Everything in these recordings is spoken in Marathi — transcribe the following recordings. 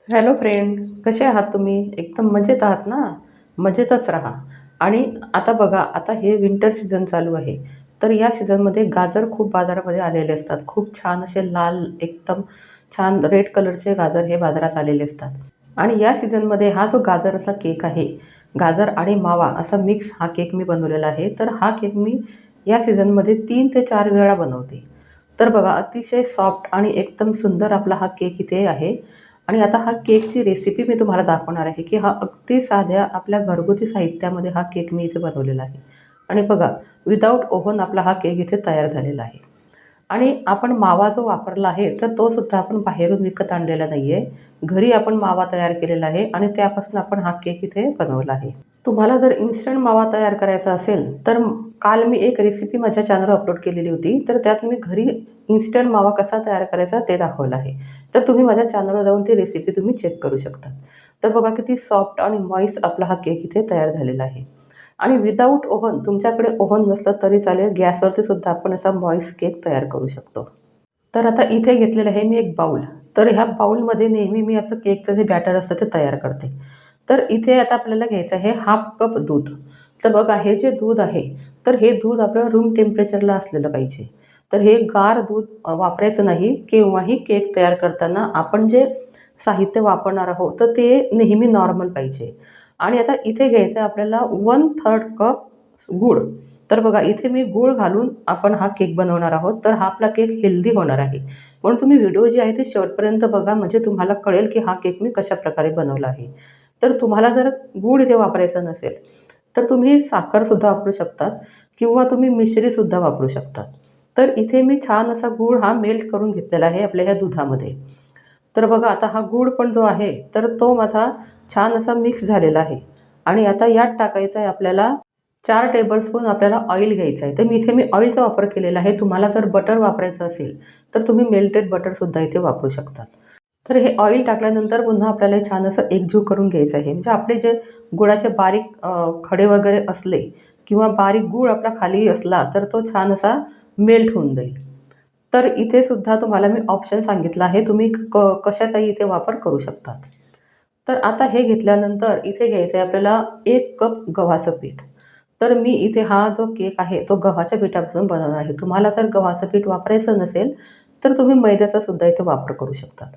हॅलो फ्रेंड, कसे आहात तुम्ही? एकदम मजेत आहात ना? मजेतच राहा. आणि आता बघा, आता हे विंटर सीझन चालू आहे. तर या सीझनमध्ये गाजर खूप बाजारामध्ये आलेले असतात. खूप छान असे लाल, एकदम छान रेड कलरचे गाजर हे बाजारात आलेले असतात. आणि या सीझनमध्ये हा जो गाजराचा केक आहे, गाजर आणि मावा असा मिक्स हा केक मी बनवलेला आहे. तर हा केक मी या सीझनमध्ये 3 ते 4 वेळा बनवते. तर बघा, अतिशय सॉफ्ट आणि एकदम सुंदर आपला हा केक इथे आहे. आणि आता हा केकची रेसिपी मी तुम्हाला दाखवणार आहे, की हा अगदी साध्या आपल्या घरगुती साहित्यामध्ये हा केक मी इथे बनवलेला आहे. आणि बघा, विदाऊट ओव्हन आपला हा केक इथे तयार झालेला आहे. आणि आपण मावा जो वापरला आहे, तर तो सुद्धा आपण बाहेरून विकत आणलेला नाही आहे. घरी आपण मावा तयार केलेला आहे आणि त्यापासून आपण हा केक इथे बनवला आहे. तुम्हाला जर इन्स्टंट मावा तयार करायचा असेल, तर काल मी एक रेसिपी माझ्या चॅनलवर अपलोड केलेली होती. तर त्यात मी घरी इन्स्टंट मावा कसा तयार करायचा ते दाखवलं आहे. तर तुम्ही माझ्या चॅनलवर जाऊन ती रेसिपी तुम्ही चेक करू शकता. तर बघा, किती सॉफ्ट आणि मॉइस्ट आपला हा केक इथे तयार झालेला आहे. आणि विदाऊट ओव्हन, तुमच्याकडे ओव्हन नसलं तरी चालेल, गॅसवरती सुद्धा आपण असा मॉइस्ट केक तयार करू शकतो. तर आता इथे घेतलेलं आहे मी एक बाउल. तर ह्या बाउलमध्ये नेहमी मी आपलं केकचं जे बॅटर असतं ते तयार करते. तर इथे आता आपल्याला घ्यायचं आहे हाफ कप दूध. तर बघा, हे जे दूध आहे, तर हे दूध आपलं रूम टेम्परेचरला असलेलं पाहिजे. तर हे गार दूध वापरायचं नाही. केव्हाही केक तयार करताना आपण जे साहित्य वापरणार आहोत, तर ते नेहमी नॉर्मल पाहिजे. आणि आता इथे घ्यायचं आहे आपल्याला 1/3 कप गूळ. तर बघा, इथे मी गूळ घालून आपण हा केक बनवणार आहोत. तर हा आपला केक हेल्दी होणार आहे. म्हणून तुम्ही व्हिडिओ जी आहे ती शेवटपर्यंत बघा, म्हणजे तुम्हाला कळेल की हा केक मी कशाप्रकारे बनवला आहे. तर तुम्हाला जर गूळ इथे वापरायचा नसेल, तर तुम्ही साखरसुद्धा वापरू शकतात किंवा तुम्ही मिश्रीसुद्धा वापरू शकतात. तर इथे मी छान असा गूळ हा मेल्ट करून घेतलेला आहे आपल्या ह्या दुधामध्ये. तर बघा, आता हा गूळ पण जो आहे, तर तो माझा छान असा मिक्स झालेला आहे. आणि आता यात टाकायचं आहे आपल्याला 4 टेबलस्पून आपल्याला ऑइल घ्यायचं आहे. तर मी ऑइलचा वापर केलेला आहे. तुम्हाला जर बटर वापरायचं असेल, तर तुम्ही मेल्टेड बटरसुद्धा इथे वापरू शकतात. तर हे ऑइल टाकल्यानंतर पुन्हा आपल्याला हे छान असं एकजीव करून घ्यायचं आहे. म्हणजे आपले जे गुळाचे बारीक खडे वगैरे असले किंवा बारीक गूळ आपला खाली असला, तर तो छान असा मेल्ट होऊन जाईल. तर इथे सुद्धा तुम्हाला मी ऑप्शन सांगितला आहे. तुम्ही कशाचाही इथे वापर करू शकतात. तर आता हे घेतल्यानंतर इथे घ्यायचं आहे आपल्याला 1 कप गव्हाचं पीठ. तर मी इथे हा जो केक आहे, तो गव्हाच्या पिठापासून बनवणार आहे. तुम्हाला जर गव्हाचं पीठ वापरायचं नसेल, तर तुम्ही मैद्याचा सुद्धा इथे वापर करू शकतात.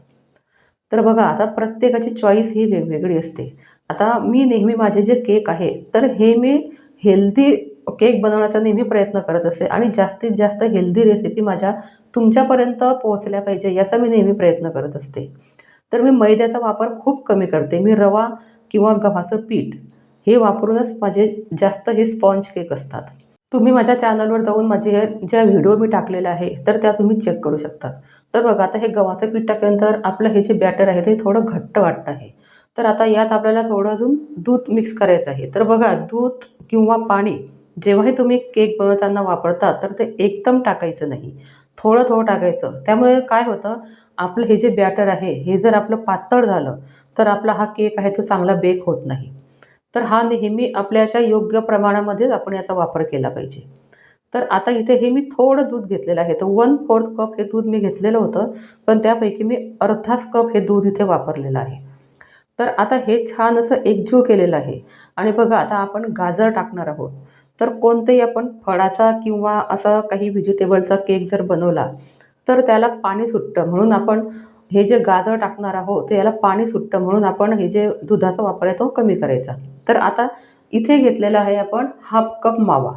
तर बघा, आता प्रत्येकाची चॉईस ही वेगवेगळी असते. आता मी नेहमी माझे जे केक आहे, तर हे मी हेल्दी केक बनवण्याचा नेहमी प्रयत्न करत असते आणि जास्तीत जास्त हेल्दी रेसिपी माझ्या तुमच्यापर्यंत पोहोचल्या पाहिजे, याचा मी नेहमी प्रयत्न करत असते. तर मी मैद्याचा वापर खूप कमी करते. मी रवा किंवा गव्हाचं पीठ हे वापरूनच माझे जास्त हे स्पॉन्ज केक असतात. तुम्ही माझ्या चॅनलवर जाऊन माझे हे ज्या व्हिडिओ मी टाकलेला आहे, तर त्या तुम्ही चेक करू शकता. तर बघा, आता हे गव्हाचं पीठ टाकल्यानंतर आपलं हे जे बॅटर आहे ते थोडं घट्ट वाटतं आहे. तर आता यात आपल्याला थोडं अजून दूध मिक्स करायचं आहे. तर बघा, दूध किंवा पाणी जेव्हाही तुम्ही केक बनवताना वापरता, तर ते एकदम टाकायचं नाही. थोडं-थोडं टाकायचं. त्यामुळे काय होतं, आपलं हे जे बॅटर आहे, हे जर आपलं पातळ झालं, तर आपला हा केक आहे तो चांगला बेक होत नाही. तर हा नेहमी आपल्या अशा योग्य प्रमाणामध्येच आपण याचा वापर केला पाहिजे. तर आता इथे हे मी थोडं दूध घेतलेलं आहे. तर 1/4 कप हे दूध मी घेतलेलं होतं, पण त्यापैकी मी अर्धाच कप हे दूध इथे वापरलेलं आहे. तर आता हे छान असं एकजीव केलेलं आहे. आणि बघा, आता आपण गाजर टाकणार आहोत. तर कोणतेही आपण फळाचा किंवा असा काही व्हेजिटेबलचा केक जर बनवला, तर त्याला पाणी सुटतं. म्हणून आपण हे जे गाजर टाकणार आहोत, तर याला पाणी सुटतं, म्हणून आपण हे जे दुधाचा वापर आहे तो कमी करायचा. तर आता इथे घेतलेला आहे आपण हाफ कप मावा.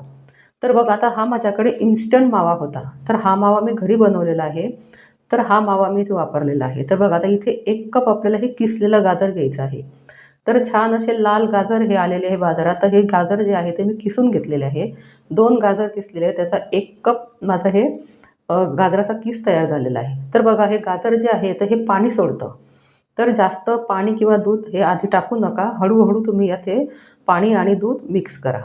तर बघा, आता हा माझ्याकडे इन्स्टंट मावा होता. तर हा मावा मी घरी बनवलेला आहे. तर हा मावा मी इथे वापरलेला आहे. तर बघा, आता इथे 1 कप आपल्याला हे किसलेलं गाजर घ्यायचं आहे. तर छान असे लाल गाजर हे आलेले आहे बाजारात. तर हे गाजर जे आहे ते मी किसून घेतलेले आहे. 2 गाजर किसलेले आहे. त्याचा 1 कप माझं हे गाजराचा किस तयार झालेला आहे. तर बघा, हे गाजर जे आहे तर हे पाणी सोडतं. तर जास्त पाणी किंवा दूध हे आधी टाकू नका. हळू तुम्ही यात हे पाणी आणि दूध मिक्स करा.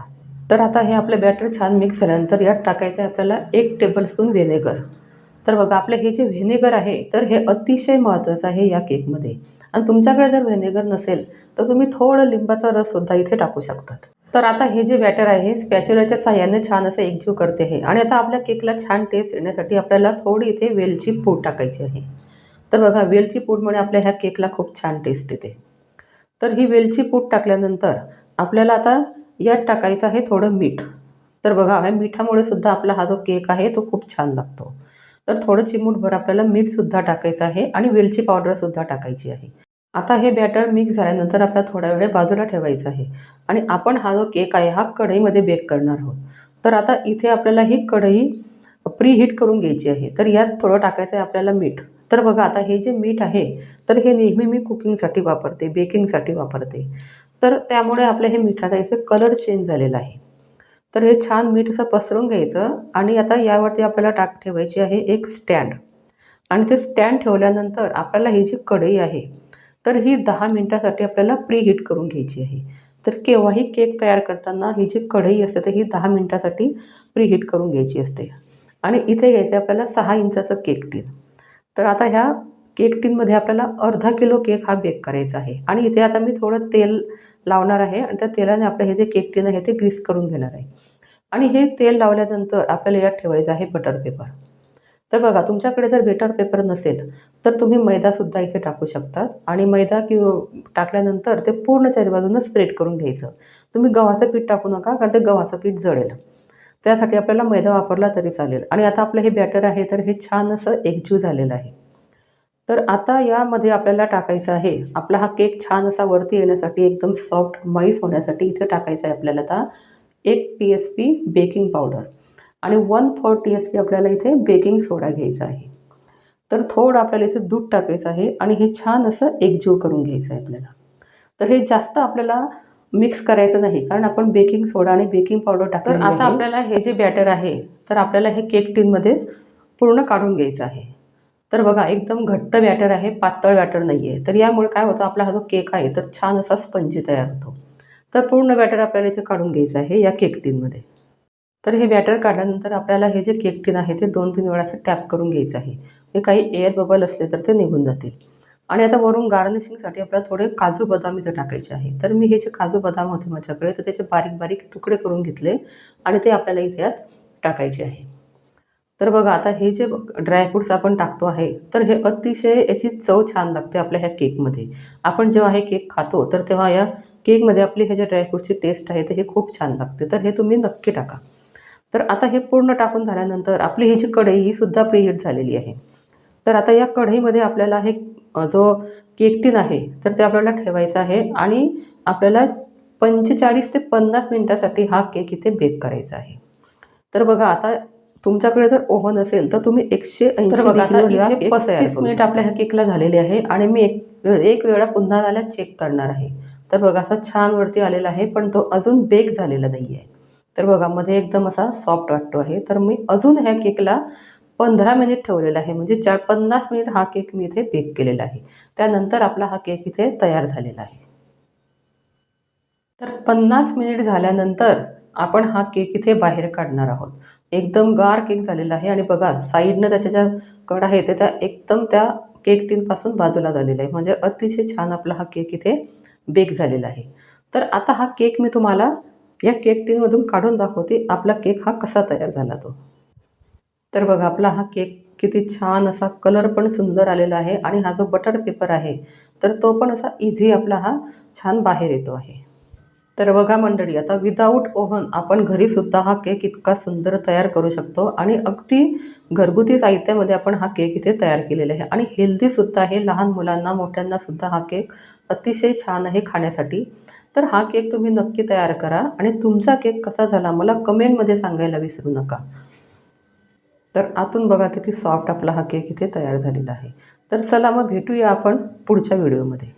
तर आता हे आपलं बॅटर छान मिक्स झाल्यानंतर यात टाकायचं आहे आपल्याला 1 टेबलस्पून व्हिनेगर. तर बघा, आपलं हे जे व्हिनेगर आहे, तर हे अतिशय महत्त्वाचं आहे या केकमध्ये. आणि तुमच्याकडे जर व्हिनेगर नसेल, तर तुम्ही थोडं लिंबाचा रससुद्धा इथे टाकू शकतात. तर आता हे जे बॅटर आहे, स्पॅच्युलाच्या साहाय्याने छान असं एकजीव करते आहे. आणि आता आपल्या केकला छान टेस्ट येण्यासाठी आपल्याला थोडी इथे वेलची पूड टाकायची आहे. तर बघा वेलची पूडमुळे आपल्या ह्या केकला खूप छान टेस्ट येते. तर ही वेलची पूड टाकल्यानंतर आपल्याला आता यात टाकायचं आहे थोडं मीठ. तर बघा ह्या मिठामुळे सुद्धा आपला हा जो केक आहे तो खूप छान लागतो. तर थोडं चिमूटभर आपल्याला मीठसुद्धा टाकायचं आहे आणि वेलची पावडरसुद्धा टाकायची आहे. आता हे बॅटर मिक्स झाल्यानंतर आपल्याला थोडा वेळ बाजूला ठेवायचं आहे आणि आपण हा जो केक आहे हा कढईमध्ये बेक करणार आहोत. तर आता इथे आपल्याला ही कढई प्रीहीट करून घ्यायची आहे. तर यात थोडं टाकायचं आहे आपल्याला मीठ. तर बघा आता हे जे मीठ आहे तर हे नेहमी मी कुकिंगसाठी वापरते, बेकिंगसाठी वापरते. तर त्यामुळे आपल्या हे मिठाचा इथे कलर चेंज झालेला आहे. तर हे छान मीठ असं पसरून घ्यायचं आणि आता यावरती आपल्याला ठेवायची आहे एक स्टँड आणि ते स्टँड ठेवल्यानंतर आपल्याला ही जी कढई आहे तर ही 10 मिनिटासाठी आपल्याला प्रीहीट करून घ्यायची आहे. तर केव्हाही केक तयार करताना ही जी कढई असते तर ही 10 मिनिटासाठी प्रीहीट करून घ्यायची असते. आणि इथे घ्यायचं आहे आपल्याला 6 इंचाचं केक टीन. तर आता ह्या केक टीनमध्ये आपल्याला अर्धा किलो केक हा बेक करायचा आहे आणि इथे आता मी थोडं तेल लावणार आहे आणि त्या तेलाने आपलं हे जे केक टीन आहे ते ग्रीस करून घेणार आहे. आणि हे तेल लावल्यानंतर आपल्याला यात ठेवायचं आहे बटर पेपर. तर बघा तुमच्याकडे जर बटर पेपर नसेल तर तुम्ही मैदासुद्धा इथे टाकू शकता आणि मैदा टाकल्यानंतर ते पूर्ण चारी बाजूनं स्प्रेड करून घ्यायचं. तुम्ही गव्हाचं पीठ टाकू नका कारण ते गव्हाचं पीठ जळेल. त्यासाठी आपल्याला मैदा वापरला तरी चालेल आणि आता आपलं हे बॅटर आहे तर हे छान असं एकजीव झालेलं आहे. तर आता यामध्ये आपल्याला टाकायचं आहे आपला हा केक छान असा वरती येण्यासाठी एकदम सॉफ्ट माईस होण्यासाठी इथे टाकायचं आहे आपल्याला आता 1 टी-एस-पी बेकिंग पावडर आणि 1/4 टी-एस-पी आपल्याला इथे बेकिंग सोडा घ्यायचा आहे. तर थोडं आपल्याला इथे दूध टाकायचं आहे आणि हे छान असं एकजीव करून घ्यायचं आहे आपल्याला. तर हे जास्त आपल्याला मिक्स करायचं नाही कारण आपण बेकिंग सोडा आणि बेकिंग पावडर टाकलेली आहे. आता आपल्याला हे जे बॅटर आहे तर आपल्याला हे केक टीनमध्ये पूर्ण काढून घ्यायचं आहे. तर बघा एकदम घट्ट बॅटर आहे, पातळ बॅटर नाही आहे. तर यामुळे काय होतं आपला हा जो केक आहे तर छान असा स्पंजी तयार होतो. तर पूर्ण बॅटर आपल्याला इथे काढून घ्यायचं आहे या केक टीनमध्ये. तर हे बॅटर काढल्यानंतर आपल्याला हे जे केक टीन आहे ते 2-3 वेळा असं टॅप करून घ्यायचं आहे. हे काही एअर बबल असले तर ते निघून जातील. आणि आता वरून गार्निशिंगसाठी आपल्याला थोडे काजू बदाम इथे टाकायचे आहे. तर मी हे जे काजू बदाम होते माझ्याकडे तर त्याचे बारीक-बारीक तुकडे करून घेतले आणि ते आपल्याला इथे यात टाकायचे आहे. तर बघा आता हे जे ड्रायफ्रुट्स आपण टाकतो आहे तर हे अतिशय याची चव छान लागते आपल्या ह्या केकमध्ये. आपण जेव्हा हे केक खातो तर तेव्हा या केकमध्ये आपली हे जे ड्रायफ्रुटची टेस्ट आहे तर हे खूप छान लागते. तर हे तुम्ही नक्की टाका. तर आता हे पूर्ण टाकून झाल्यानंतर आपली ही जी कढई ही सुद्धा प्रीहीट झालेली आहे. तर आता या कढईमध्ये आपल्याला हे जो केक टीन आहे तर ते आपल्याला ठेवायचं आहे आणि आपल्याला 45 ते 50 मिनिटासाठी हा केक इथे बेक करायचा आहे. तर बघा आता तुमच्याकडे जर ओव्हन असेल तर तुम्ही 180 तर बघा आता इथे 35 मिनिट आपल्या ह्या केकला झालेले आहे आणि मी एक वेळा पुन्हा त्याला चेक करणार आहे. तर बघा असा छान वरती आलेला आहे पण तो अजून बेक झालेला नाही आहे. तर बघा मध्ये एकदम असा सॉफ्ट वाटतो आहे. तर मी अजून ह्या केकला 15 मिनिट ठेवलेला आहे म्हणजे 50 मिनिट हा केक मी इथे बेक केलेला आहे. त्यानंतर आपला हा केक इथे तयार झालेला आहे. तर 50 मिनिट झाल्यानंतर आपण हा केक इथे बाहेर काढणार आहोत. एकदम गार केक झालेला आहे आणि बघा साईडनं त्याच्या ज्या कडा आहेत त्या एकदम त्या केक टीनपासून बाजूला झालेला आहे. म्हणजे अतिशय छान आपला हा केक इथे बेक झालेला आहे. तर आता हा केक मी तुम्हाला या केक टीनमधून काढून दाखवते आपला केक हा कसा तयार झाला तो. तर बघा आपला हा केक किती छान असा कलर पण सुंदर आलेला आहे आणि हा जो बटर पेपर आहे तर तो पण असा इझी आपला हा छान बाहेर येतो आहे. तर बघा मंडळी आता विदाऊट ओव्हन आपण घरीसुद्धा हा केक इतका सुंदर तयार करू शकतो आणि अगदी घरगुती साहित्यामध्ये आपण हा केक इथे तयार केलेला आहे आणि हेल्दीसुद्धा आहे. लहान मुलांना मोठ्यांनासुद्धा हा केक अतिशय छान आहे खाण्यासाठी. तर हा केक तुम्ही नक्की तयार करा आणि तुमचा केक कसा झाला मला कमेंटमध्ये सांगायला विसरू नका. तर आतून बघा किती सॉफ्ट आपला हा केक इथे तयार झालेला आहे. तर चला मग भेटूया आपण पुढच्या व्हिडिओमध्ये.